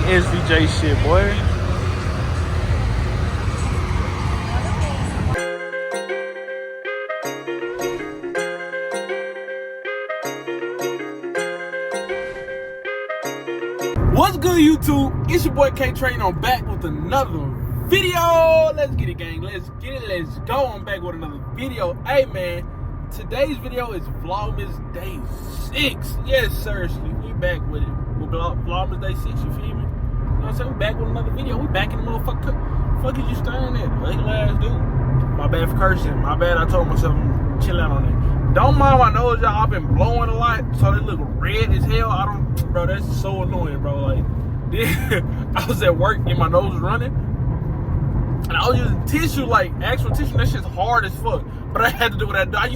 SVJ shit, boy. What's good, YouTube? It's your boy K Train. I'm back with another video. Let's get it, gang. Let's get it. Let's go. I'm back with another video. Hey, man. Today's video is VlogMas Day 6. Yes, seriously. We back with it. With VlogMas Day 6, you feel me? You know what I'm saying? We back with another video. We back in the motherfucker. Fuck is you staring at? Regular ass dude. My bad for cursing. My bad. I told myself I'm chill out on it. Don't mind my nose, y'all. I've been blowing a lot, so they look red as hell. Bro, that's so annoying, bro. Like, I was at work and my nose was running, and I was using tissue, like actual tissue. That shit's hard as fuck, but I had to do what I do. I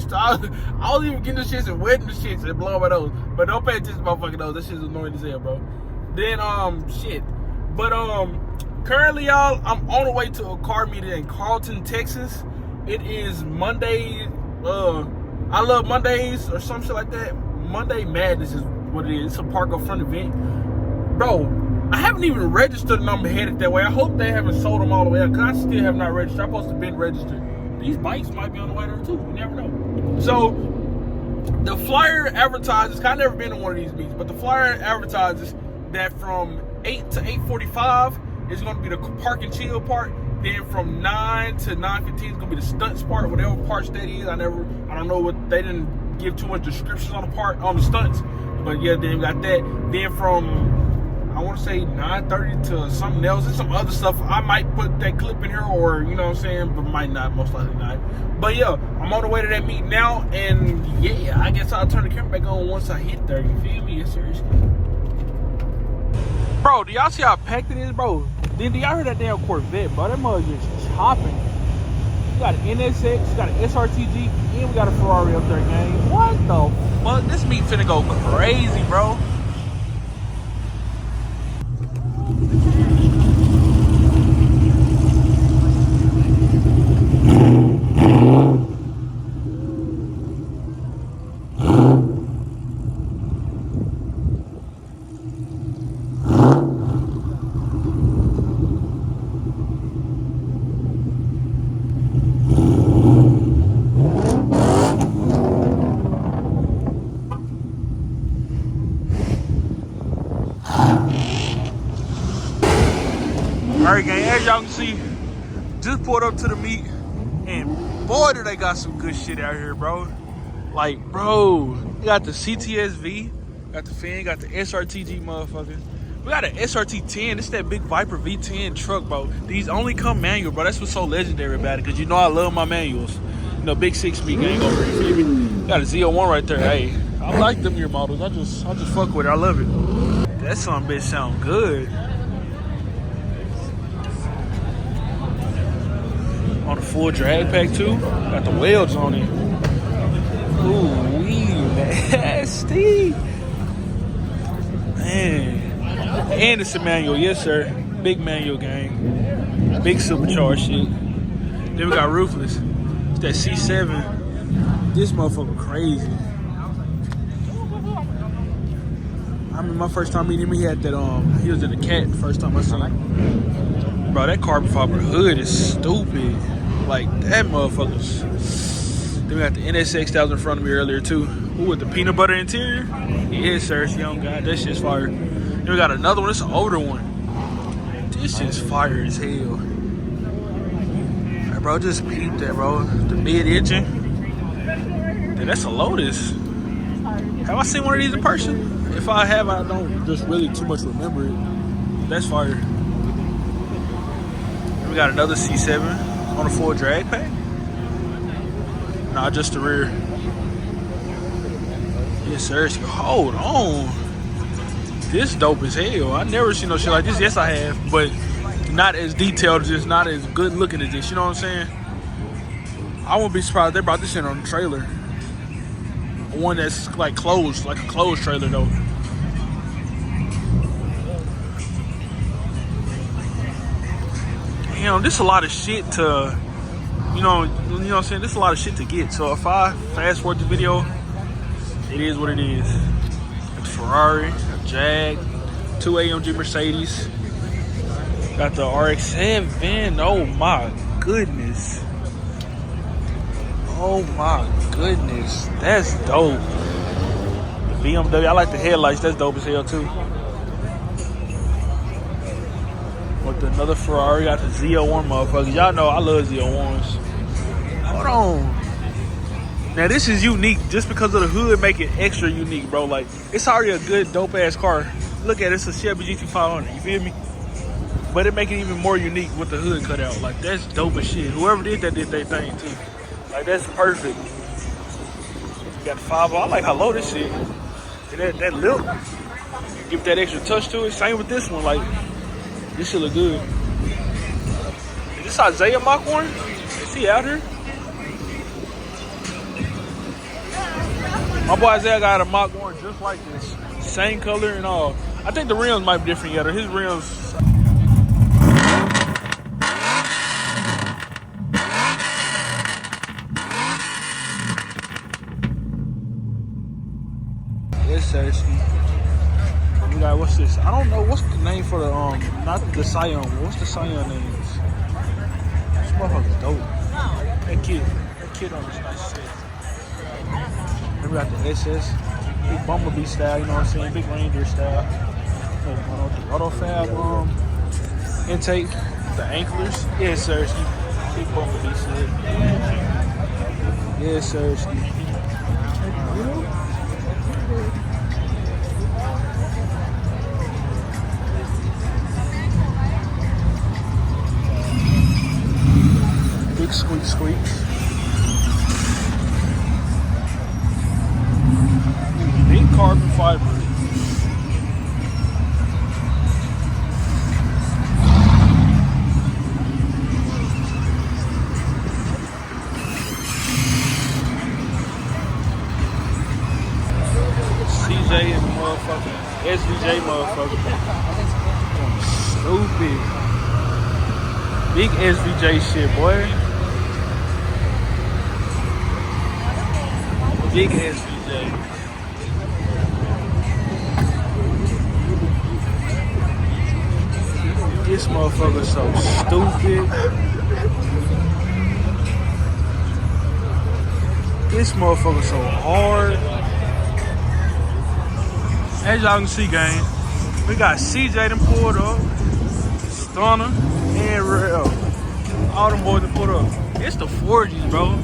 was even getting the shits and wetting the shits and blowing my nose. But don't pay attention to my fucking nose. That shit's annoying as hell, bro. Then shit. But currently, y'all, I'm on the way to a car meeting in Carlton, Texas. It is Monday. I love Mondays or some shit like that. Monday Madness is what it is. It's a park up front event. Bro, I haven't even registered and I'm headed that way. I hope they haven't sold them all the way up, because I still have not registered. I'm supposed to have been registered. These bikes might be on the way there too. You never know. So, the flyer advertises, I've never been to one of these meets, but the flyer advertises that from 8 to 8:45 is going to be the park and chill part. Then from 9 to 9:15 is gonna be the stunts part, whatever parts that is. I don't know what, they didn't give too much descriptions on the stunts. But yeah, then we got that. Then from, I wanna say 9:30 to something else. There's some other stuff. I might put that clip in here, or you know what I'm saying, but might not, most likely not. But yeah, I'm on the way to that meet now, and yeah, I guess I'll turn the camera back on once I hit there, you feel me? Yes, seriously. Bro, do y'all see how packed it is, bro? Then do y'all hear that damn Corvette, bro? That mother just chopping. We got an NSX, we got an SRTG, and we got a Ferrari up there, gang. What the fuck? This meat finna go crazy, bro. Alright, gang, as y'all can see, just pulled up to the meet, and boy, do they got some good shit out here, bro. Like, bro, we got the CTSV, got the fan, got the SRTG motherfucker. We got an SRT10, it's that big Viper V10 truck, bro. These only come manual, bro. That's what's so legendary about it, because you know I love my manuals. You know, big 6-speed gang over here, you feel me? Got a Z01 right there, hey. I like them year models, I just fuck with it, I love it. That son bitch sound good. On the full drag pack too. Got the welds on it. Ooh, wee, nasty. Man. And it's a manual, yes sir. Big manual gang. Big supercharged shit. Then we got Ruthless. It's that C7. This motherfucker crazy. I remember my first time meeting him, he had that he was in the Cat first time I seen him. Bro, that carbon fiber hood is stupid. Like, that motherfucker's. Then we got the NSX that was in front of me earlier, too. Ooh, with the peanut butter interior? Yes, sir. It's young guy. That shit's fire. Then we got another one. It's an older one. This shit's fire as hell. Right, bro, just peep that, bro. The mid-engine. Then that's a Lotus. Have I seen one of these in person? If I have, I don't just really too much remember it. That's fire. Then we got another C7. On a full drag pack? Nah, just the rear. Yes, sir. Hold on. This dope as hell. I never seen no shit like this. Yes, I have, but not as detailed, just not as good looking as this. You know what I'm saying? I wouldn't be surprised if they brought this shit on the trailer. One that's like closed, like a closed trailer though. You know, this a lot of shit to, you know what I'm saying? This is a lot of shit to get. So if I fast forward the video, it is what it is. A Ferrari, a Jag, 2 AMG Mercedes, Got the RX-7. Oh my goodness. Oh my goodness. That's dope. The BMW. I like the headlights. That's dope as hell too. With another Ferrari. Got the Z01 motherfuckers. Y'all know I love Z01s. Hold on. Now this is unique just because of the hood make it extra unique, bro. Like, it's already a good dope ass car. Look at it, it's a Chevy GT500, you feel me? But it make it even more unique with the hood cut out. Like, that's dope as shit. Whoever did that did their thing too. Like, that's perfect. You got the 5. I like how low this shit. That lip, give that extra touch to it. Same with this one. Like, this shit look good. Is this Isaiah Mach 1? Is he out here? My boy Isaiah got a Mach 1 just like this. Same color and all. I think the rims might be different yet. His rims. Yes, seriously. We got, what's this? I don't know. What's the name for the, not the Scion. What's the Scion name? This motherfucker's dope. That kid on this nice shit. We got the SS, big Bumblebee style, you know what I'm saying? Big Ranger style. The Autofab intake, the anklers. Yes, sir. Big Bumblebee shit. Yes, sir. Big squeaks. Carbon fiber. CJ and motherfucking SVJ motherfucker. Stupid. Big SVJ shit, boy. Big SVJ. This motherfucker's so stupid. This motherfucker's so hard. As y'all can see, gang, we got CJ done pulled up, Stunner, and Real. All them boys done pulled up. It's the 4Gs, bro.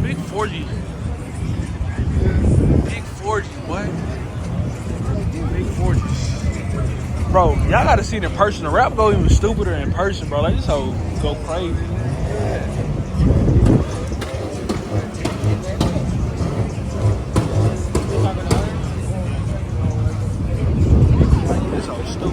Big 4Gs. Big 4Gs, boy. Big 4Gs. Bro, y'all gotta see it in person. The rap go even stupider in person, bro. Like, this whole go crazy. This whole stupid. Let's go.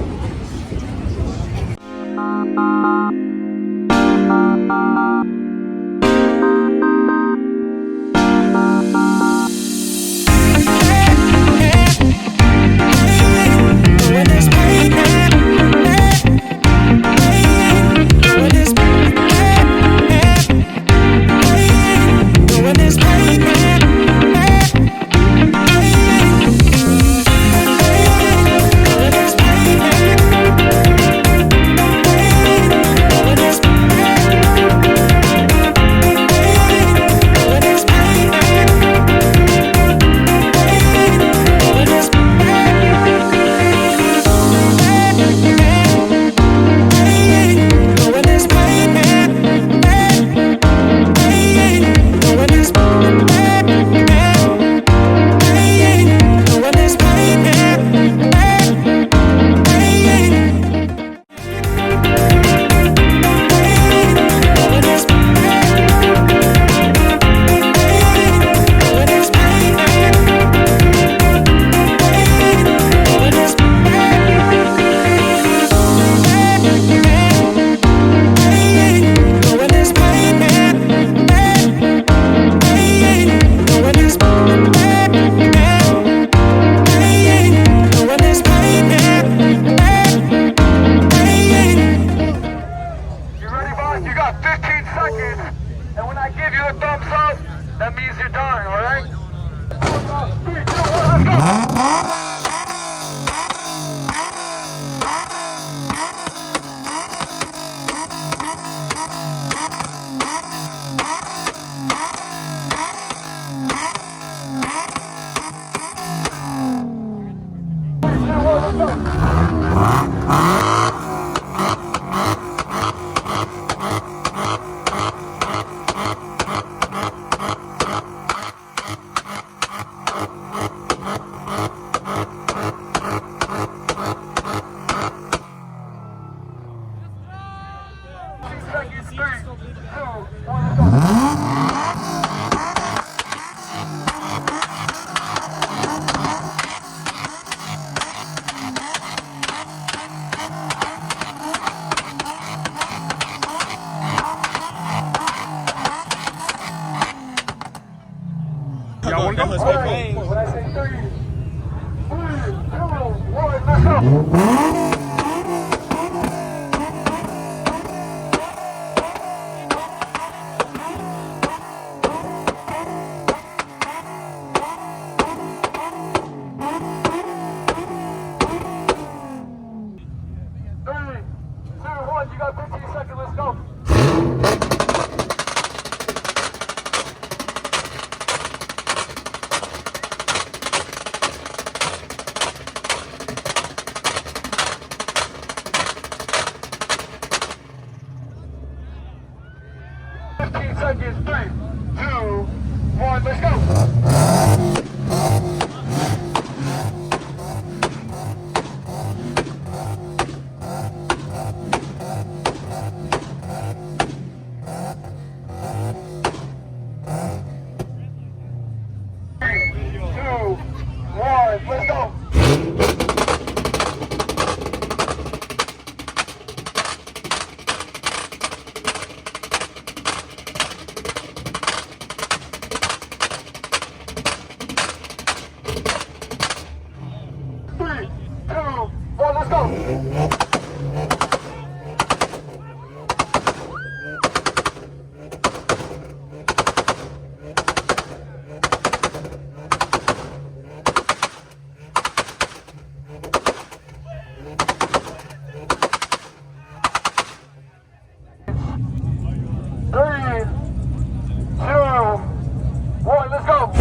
I want to go. All right. When I say 3, 2, 1, let's go. You got 15 seconds, let's go. 15 seconds, 3, 2, 1, let's go. 2, 1, let's go. 3, 2, 1, let's go. 3, 2, 1, let's go.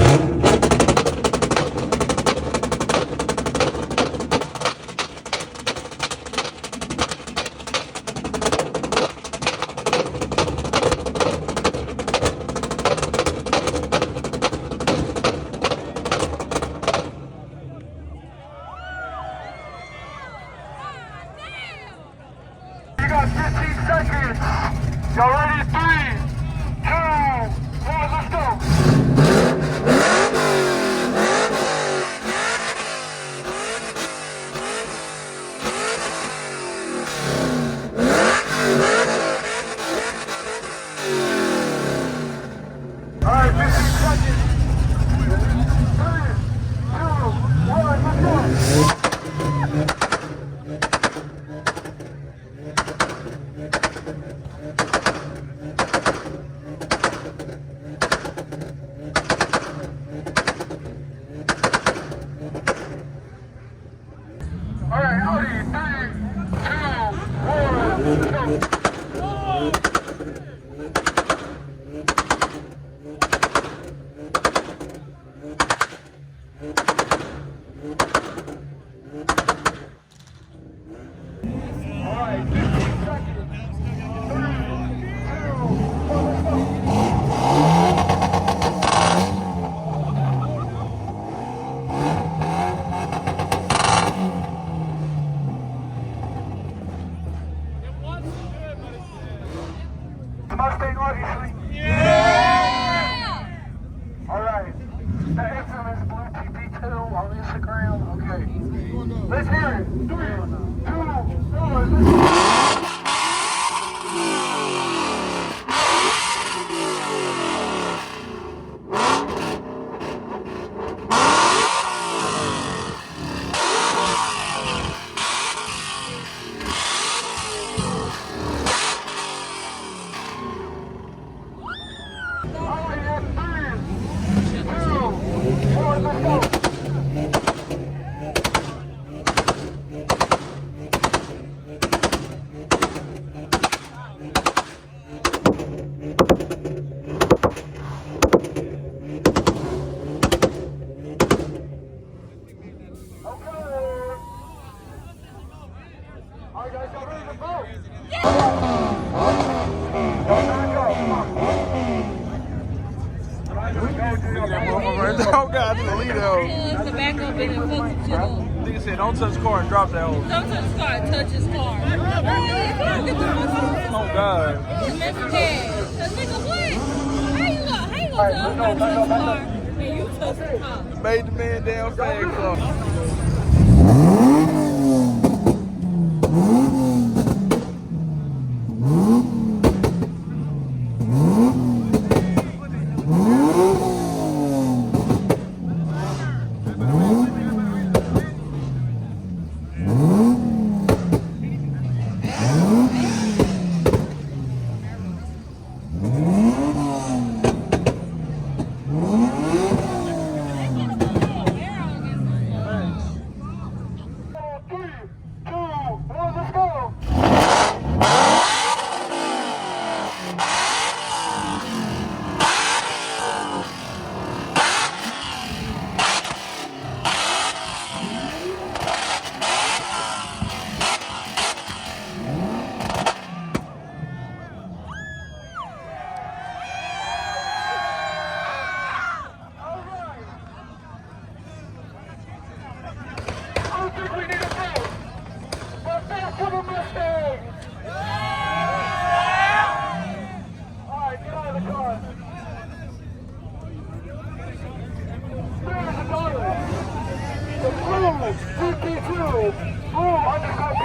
15 seconds. Y'all ready? 3, 2, 1, let's go. All right, 15 seconds. 3, 2, 1, let's go. All right, Audi, 3, 2, 1, let's go. All right, 15 seconds. 3, 2, 1, let's go. Mustang, obviously. Yeah! Alright. The infamous Blue TP2 on Instagram. Okay. Let's hear it. 3, 2, 1, let's go. Alright, that's 3, 2, 1, let's go. Alright guys, y'all ready to vote? Oh God, the lead hoe. The back up and then fuck the shit up. Nigga said, don't touch the car and drop that hoe. Don't touch his car, touch his car. Oh God. You missed that. Nigga, what? How you gonna touch his car and you touch the car? Made the man down fag club. Blue underscore